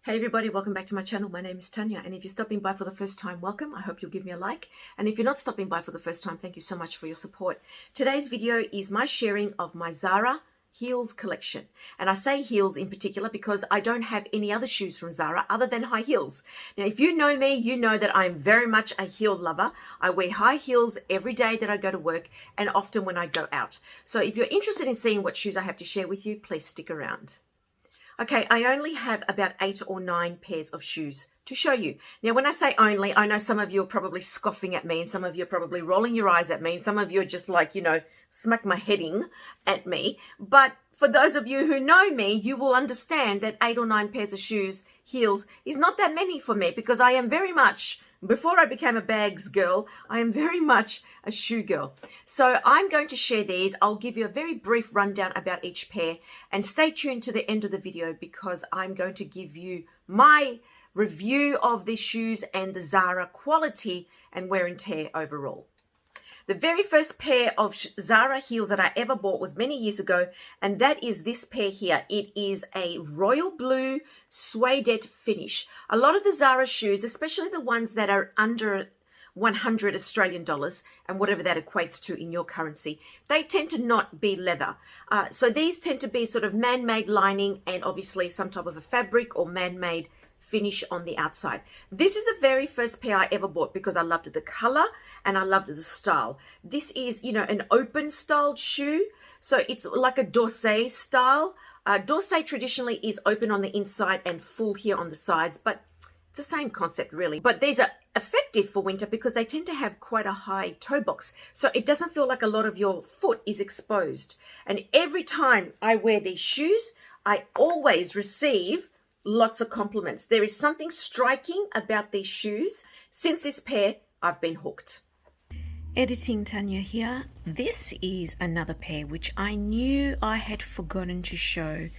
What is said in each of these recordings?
Hey everybody, welcome back to my channel. My name is Tania, and if you're stopping by for the first time, welcome. I hope you'll give me a like. And if you're not stopping by for the first time, thank you so much for your support. Today's video is my sharing of my Zara heels collection. And I say heels in particular because I don't have any other shoes from Zara other than high heels. Now, if you know me, you know that I'm very much a heel lover. I wear high heels every day that I go to work and often when I go out. So if you're interested in seeing what shoes I have to share with you, please stick around. Okay, I only have about 8 or 9 pairs of shoes to show you. Now, when I say only, I know some of you are probably scoffing at me and some of you are probably rolling your eyes at me and some of you are just like, you know, smack my heading at me. But for those of you who know me, you will understand that 8 or 9 pairs of shoes, heels, is not that many for me because I am very much, before I became a bags girl, I am very much a shoe girl. So I'm going to share these. I'll give you a very brief rundown about each pair and stay tuned to the end of the video because I'm going to give you my review of these shoes and the Zara quality and wear and tear overall. The very first pair of Zara heels that I ever bought was many years ago, and that is this pair here. It is a royal blue suede finish. A lot of the Zara shoes, especially the ones that are under 100 Australian dollars and whatever that equates to in your currency, they tend to not be leather. So these tend to be sort of man-made lining and obviously some type of a fabric or man-made finish on the outside. This is the very first pair I ever bought because I loved the color and I loved the style. This is, you know, an open styled shoe. So it's like a Dorsey style. Dorsey traditionally is open on the inside and full here on the sides, but it's the same concept really. But these are effective for winter because they tend to have quite a high toe box. So it doesn't feel like a lot of your foot is exposed. And every time I wear these shoes, I always receive lots of compliments. There is something striking about these shoes. Since this pair, I've been hooked. Editing Tania here. This is another pair which I knew I had forgotten to show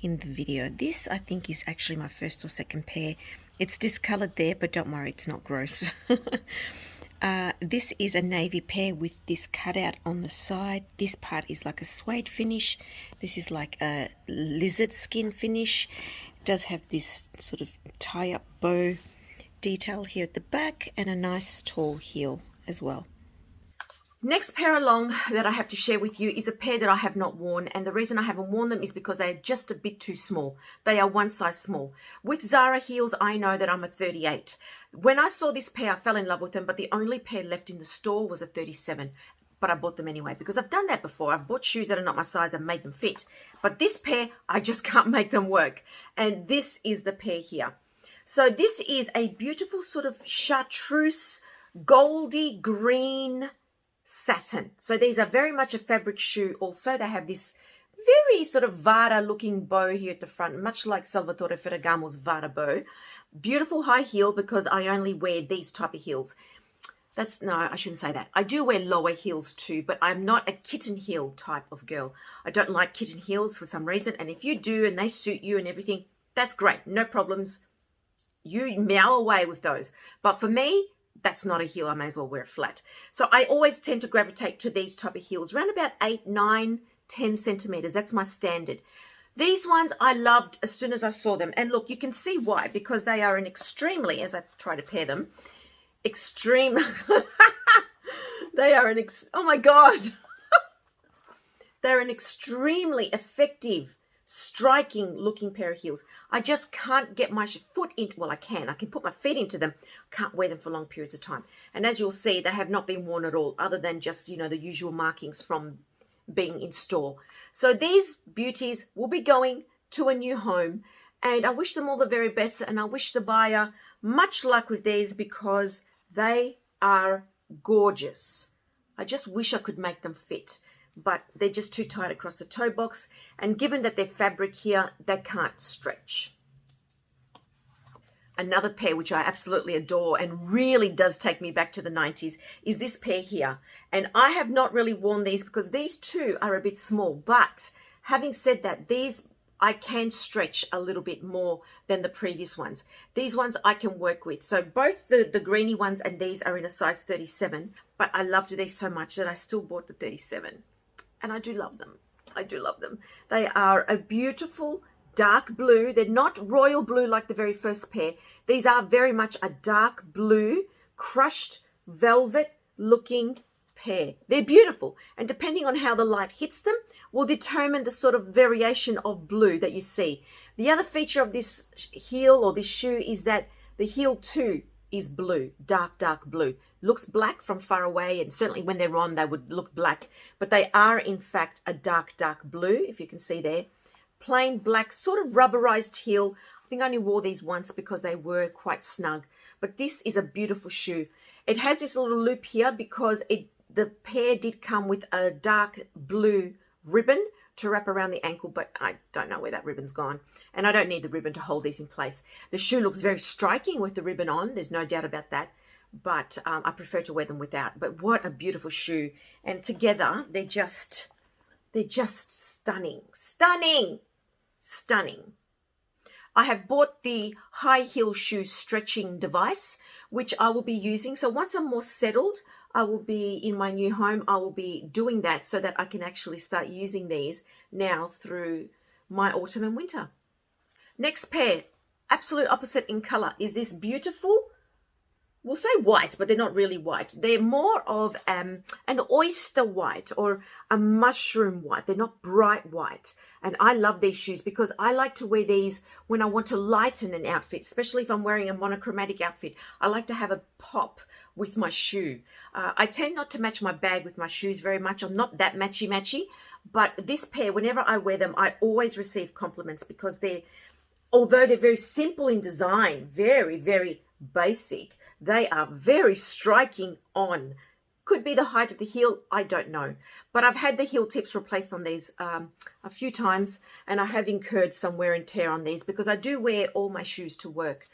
in the video. This I think is actually my first or second pair. It's discolored there, but don't worry, it's not gross. This is a navy pair with this cutout on the side. This part is like a suede finish. This is like a lizard skin finish. Does have this sort of tie-up bow detail here at the back and a nice tall heel as well. Next pair along that I have to share with you is a pair that I have not worn, and the reason I haven't worn them is because they are just a bit too small. They are one size small. With Zara heels, I know that I'm a 38. When I saw this pair, I fell in love with them, but the only pair left in the store was a 37. But I bought them anyway because I've done that before. I've bought shoes that are not my size and made them fit. But this pair, I just can't make them work. And this is the pair here. So this is a beautiful sort of chartreuse, goldy green satin. So these are very much a fabric shoe. Also, they have this very sort of Vara looking bow here at the front, much like Salvatore Ferragamo's Vara bow. Beautiful high heel because I only wear these type of heels. No, I shouldn't say that. I do wear lower heels too, but I'm not a kitten heel type of girl. I don't like kitten heels for some reason. And if you do and they suit you and everything, that's great. No problems. You meow away with those. But for me, that's not a heel. I may as well wear it flat. So I always tend to gravitate to these type of heels, around about 8, 9, 10 centimeters. That's my standard. These ones I loved as soon as I saw them. And look, you can see why, because they are an extremely, as I try to pair them, extreme. They are oh my God. They're an extremely effective, striking looking pair of heels. I just can't get my foot into, well, I can put my feet into them. Can't wear them for long periods of time. And as you'll see, they have not been worn at all other than just, you know, the usual markings from being in store. So these beauties will be going to a new home. And I wish them all the very best. And I wish the buyer much luck with these because they are gorgeous. I just wish I could make them fit, but they're just too tight across the toe box. And given that they're fabric here, they can't stretch. Another pair which I absolutely adore and really does take me back to the 90s is this pair here. And I have not really worn these because these too are a bit small. But having said that, these I can stretch a little bit more than the previous ones. These ones I can work with. So both the greeny ones and these are in a size 37, but I loved these so much that I still bought the 37. And I do love them. I do love them. They are a beautiful dark blue. They're not royal blue like the very first pair. These are very much a dark blue, crushed velvet looking pair. They're beautiful, and depending on how the light hits them will determine the sort of variation of blue that you see. The other feature of this heel or this shoe is that the heel too is blue, dark blue. Looks black from far away, and certainly when they're on they would look black, but they are in fact a dark blue, if you can see there. Plain black, sort of rubberized heel. I think I only wore these once because they were quite snug, but this is a beautiful shoe. It has this little loop here because the pair did come with a dark blue ribbon to wrap around the ankle, but I don't know where that ribbon's gone, and I don't need the ribbon to hold these in place. The shoe looks very striking with the ribbon on, there's no doubt about that, but I prefer to wear them without. But what a beautiful shoe, and together they're just stunning. I have bought the high heel shoe stretching device, which I will be using. So once I'm more settled, I will be in my new home, I will be doing that so that I can actually start using these now through my autumn and winter. Next pair, absolute opposite in color, is this beautiful, we'll say white, but they're not really white. They're more of an oyster white or a mushroom white. They're not bright white. And I love these shoes because I like to wear these when I want to lighten an outfit, especially if I'm wearing a monochromatic outfit. I like to have a pop with my shoe. I tend not to match my bag with my shoes very much. I'm not that matchy, but this pair, whenever I wear them, I always receive compliments because although they're very simple in design, very basic, they are very striking on. Could be the height of the heel, I don't know. But I've had the heel tips replaced on these a few times, and I have incurred some wear and tear on these because I do wear all my shoes to work.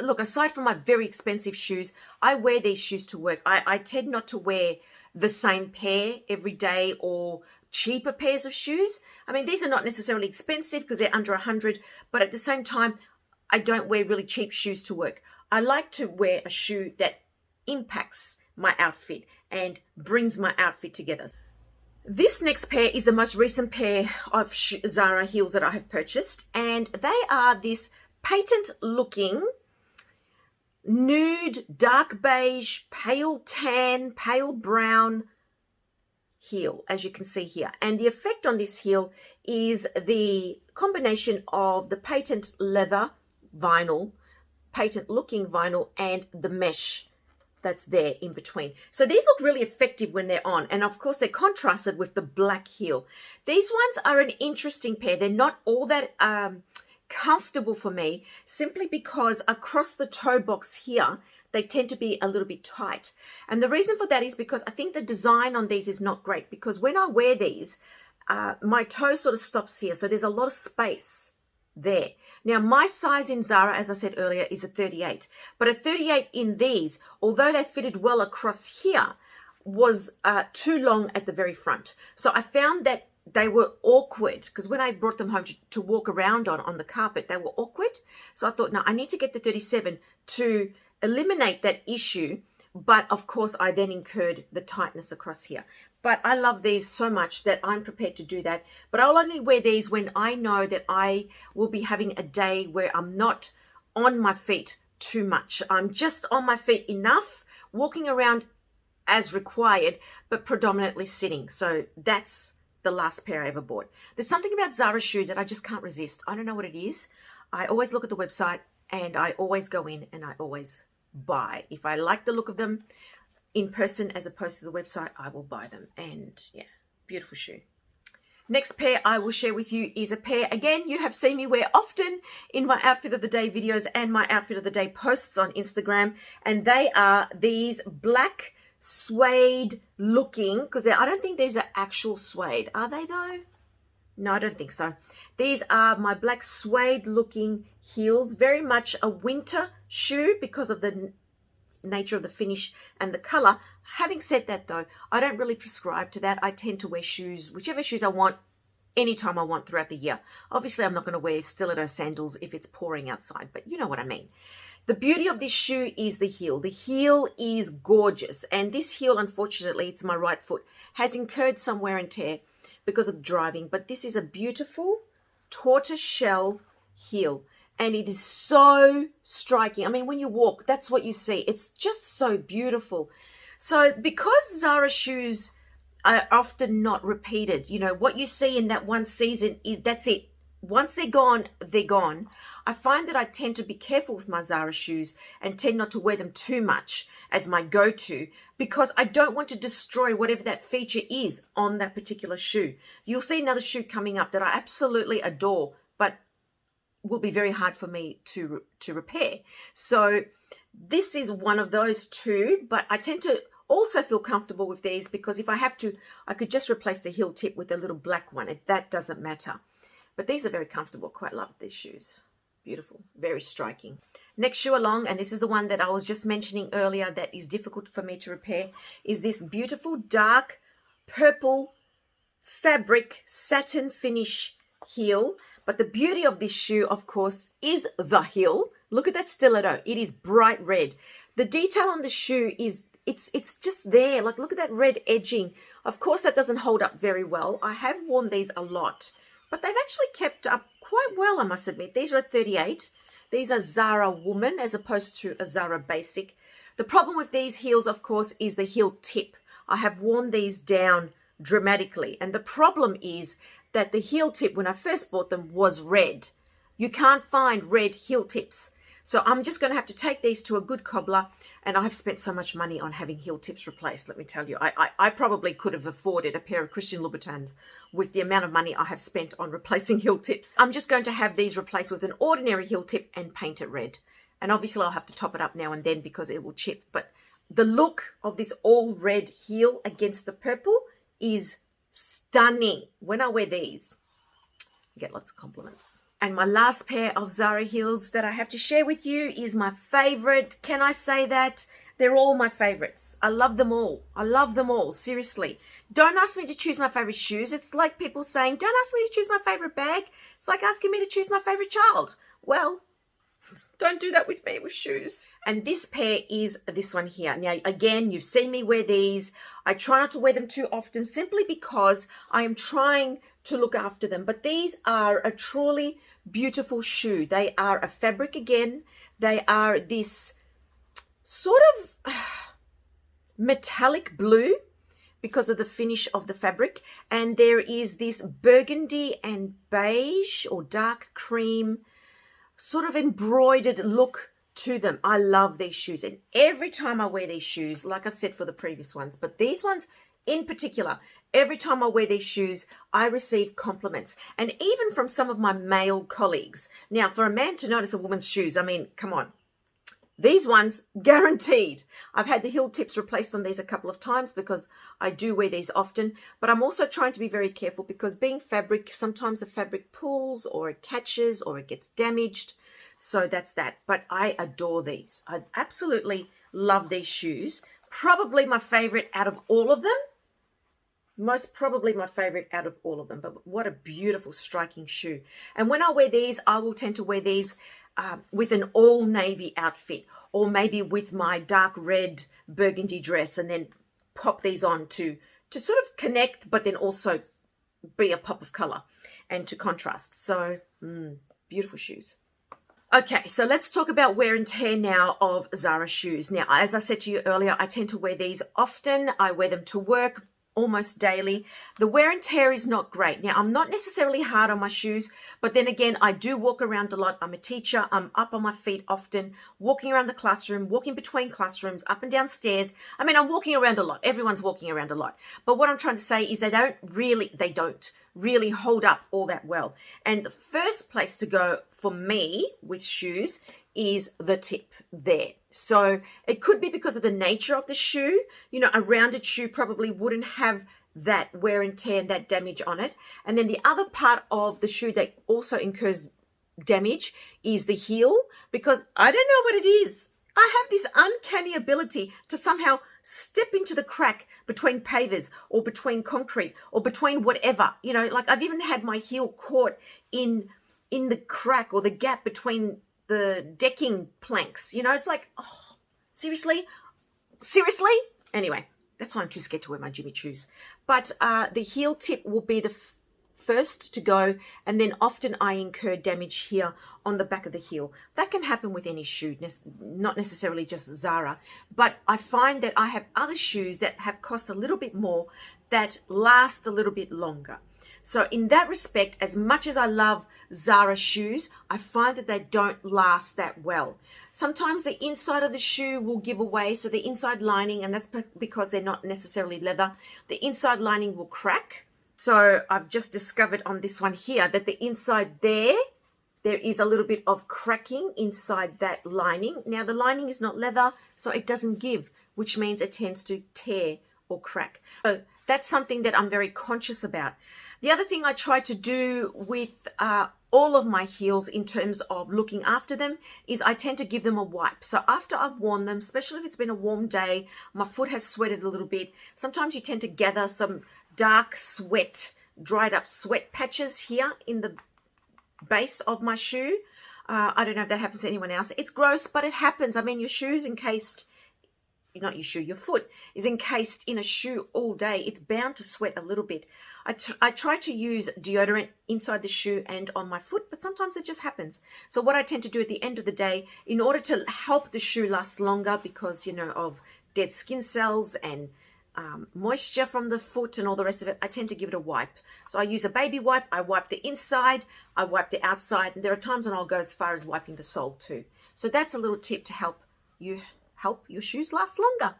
Look, aside from my very expensive shoes, I wear these shoes to work. I tend not to wear the same pair every day or cheaper pairs of shoes. I mean, these are not necessarily expensive because they're under 100, but at the same time, I don't wear really cheap shoes to work. I like to wear a shoe that impacts my outfit and brings my outfit together. This next pair is the most recent pair of Zara heels that I have purchased, and they are this patent looking nude, dark beige, pale tan, pale brown heel, as you can see here. And the effect on this heel is the combination of the patent leather vinyl, patent looking vinyl, and the mesh that's there in between. So these look really effective when they're on, and of course they're contrasted with the black heel. These ones are an interesting pair. They're not all that comfortable for me, simply because across the toe box here they tend to be a little bit tight, and the reason for that is because I think the design on these is not great, because when I wear these my toe sort of stops here, so there's a lot of space there. Now, my size in Zara, as I said earlier, is a 38. But a 38 in these, although they fitted well across here, was too long at the very front. So I found that they were awkward, because when I brought them home to walk around on the carpet, they were awkward. So I thought, no, I need to get the 37 to eliminate that issue. But of course, I then incurred the tightness across here. But I love these so much that I'm prepared to do that. But I'll only wear these when I know that I will be having a day where I'm not on my feet too much. I'm just on my feet enough, walking around as required, but predominantly sitting. So that's the last pair I ever bought. There's something about Zara shoes that I just can't resist. I don't know what it is. I always look at the website and I always go in and I always buy. If I like the look of them in person as opposed to the website, I will buy them. And yeah, beautiful shoe. Next pair I will share with you is a pair, again, you have seen me wear often in my outfit of the day videos and my outfit of the day posts on Instagram, and they are these black suede looking, because I don't think these are actual suede, are they though? No, I don't think so. These are my black suede looking heels, very much a winter shoe because of the nature of the finish and the color. Having said that though, I don't really prescribe to that. I tend to wear shoes, whichever shoes I want, anytime I want throughout the year. Obviously, I'm not going to wear stiletto sandals if it's pouring outside, but you know what I mean. The beauty of this shoe is the heel. The heel is gorgeous, and this heel, unfortunately, it's my right foot, has incurred some wear and tear because of driving, but this is a beautiful tortoiseshell heel. And it is so striking. I mean, when you walk, that's what you see. It's just so beautiful. So because Zara shoes are often not repeated, you know, what you see in that one season is that's it. Once they're gone, they're gone. I find that I tend to be careful with my Zara shoes and tend not to wear them too much as my go-to because I don't want to destroy whatever that feature is on that particular shoe. You'll see another shoe coming up that I absolutely adore, but will be very hard for me to repair. So this is one of those two, but I tend to also feel comfortable with these because if I have to, I could just replace the heel tip with a little black one. That doesn't matter. But these are very comfortable. Quite love these shoes. Beautiful, very striking. Next shoe along, and this is the one that I was just mentioning earlier that is difficult for me to repair, is this beautiful dark purple fabric satin finish heel. But the beauty of this shoe, of course, is the heel. Look at that stiletto. It is bright red. The detail on the shoe is, it's just there. Like, look at that red edging. Of course, that doesn't hold up very well. I have worn these a lot, but they've actually kept up quite well, I must admit. These are a 38. These are Zara Woman as opposed to a Zara Basic. The problem with these heels, of course, is the heel tip. I have worn these down dramatically. And the problem is that the heel tip, when I first bought them, was red. You can't find red heel tips. So I'm just going to have to take these to a good cobbler. And I've spent so much money on having heel tips replaced, let me tell you. I probably could have afforded a pair of Christian Louboutins with the amount of money I have spent on replacing heel tips. I'm just going to have these replaced with an ordinary heel tip and paint it red. And obviously I'll have to top it up now and then because it will chip. But the look of this all red heel against the purple is stunning. When I wear these, I get lots of compliments. And my last pair of Zara heels that I have to share with you is my favorite. Can I say that? They're all my favorites. I love them all. I love them all, seriously. Don't ask me to choose my favorite shoes. It's like people saying, don't ask me to choose my favorite bag. It's like asking me to choose my favorite child. Well, don't do that with me with shoes. And this pair is this one here. Now, again, you've seen me wear these. I try not to wear them too often simply because I am trying to look after them. But these are a truly beautiful shoe. They are a fabric again. They are this sort of metallic blue because of the finish of the fabric. And there is this burgundy and beige or dark cream sort of embroidered look to them. I love these shoes. And every time I wear these shoes, like I've said for the previous ones, but these ones in particular, every time I wear these shoes, I receive compliments. And even from some of my male colleagues. Now, for a man to notice a woman's shoes, I mean, come on. These ones, guaranteed. I've had the heel tips replaced on these a couple of times because I do wear these often. But I'm also trying to be very careful because being fabric, sometimes the fabric pulls or it catches or it gets damaged. So that's that. But I adore these. I absolutely love these shoes. Probably my favorite out of all of them. Most probably my favorite out of all of them. But what a beautiful, striking shoe. And when I wear these, I will tend to wear these with an all navy outfit, or maybe with my dark red burgundy dress, and then pop these on to sort of connect, but then also be a pop of color and to contrast. So beautiful shoes. Okay, so let's talk about wear and tear now of Zara shoes. Now, as I said to you earlier, I tend to wear these often. I wear them to work almost daily. The wear and tear is not great. Now, I'm not necessarily hard on my shoes, but then again, I do walk around a lot. I'm a teacher. I'm up on my feet often, walking around the classroom, walking between classrooms, up and down stairs. I mean, I'm walking around a lot. Everyone's walking around a lot. But what I'm trying to say is they don't really hold up all that well. And the first place to go for me with shoes is the tip there. So it could be because of the nature of the shoe. You know, a rounded shoe probably wouldn't have that wear and tear and that damage on it. And then the other part of the shoe that also incurs damage is the heel, because I don't know what it is. I have this uncanny ability to somehow step into the crack between pavers or between concrete or between whatever. You know, like I've even had my heel caught in the crack or the gap between the decking planks. You know, it's like, oh, seriously? Seriously? Anyway, that's why I'm too scared to wear my Jimmy choos. But the heel tip will be the first to go, and then often I incur damage here on the back of the heel. That can happen with any shoe, not necessarily just Zara, but I find that I have other shoes that have cost a little bit more that last a little bit longer. So in that respect, as much as I love Zara shoes, I find that they don't last that well. Sometimes the inside of the shoe will give away, so the inside lining, and that's because they're not necessarily leather, the inside lining will crack. So I've just discovered on this one here that the inside there is a little bit of cracking inside that lining. Now the lining is not leather, so it doesn't give, which means it tends to tear or crack. So that's something that I'm very conscious about. The other thing I try to do with all of my heels in terms of looking after them is I tend to give them a wipe. So after I've worn them, especially if it's been a warm day, my foot has sweated a little bit. Sometimes you tend to gather some dark sweat, dried up sweat patches here in the base of my shoe. I don't know if that happens to anyone else. It's gross, but it happens. I mean, your shoe's encased, not your shoe, your foot is encased in a shoe all day. It's bound to sweat a little bit. I try to use deodorant inside the shoe and on my foot, but sometimes it just happens. So what I tend to do at the end of the day, in order to help the shoe last longer because, you know, of dead skin cells and moisture from the foot and all the rest of it, I tend to give it a wipe. So I use a baby wipe. I wipe the inside, I wipe the outside, and there are times when I'll go as far as wiping the sole too. So that's a little tip to help your shoes last longer.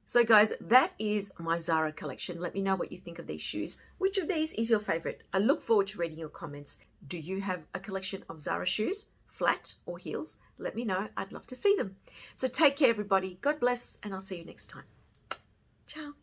So guys, that is my Zara collection. Let me know what you think of these shoes. Which of these is your favorite? I look forward to reading your comments. Do you have a collection of Zara shoes, flat or heels? Let me know. I'd love to see them. So take care, everybody. God bless, and I'll see you next time. Ciao.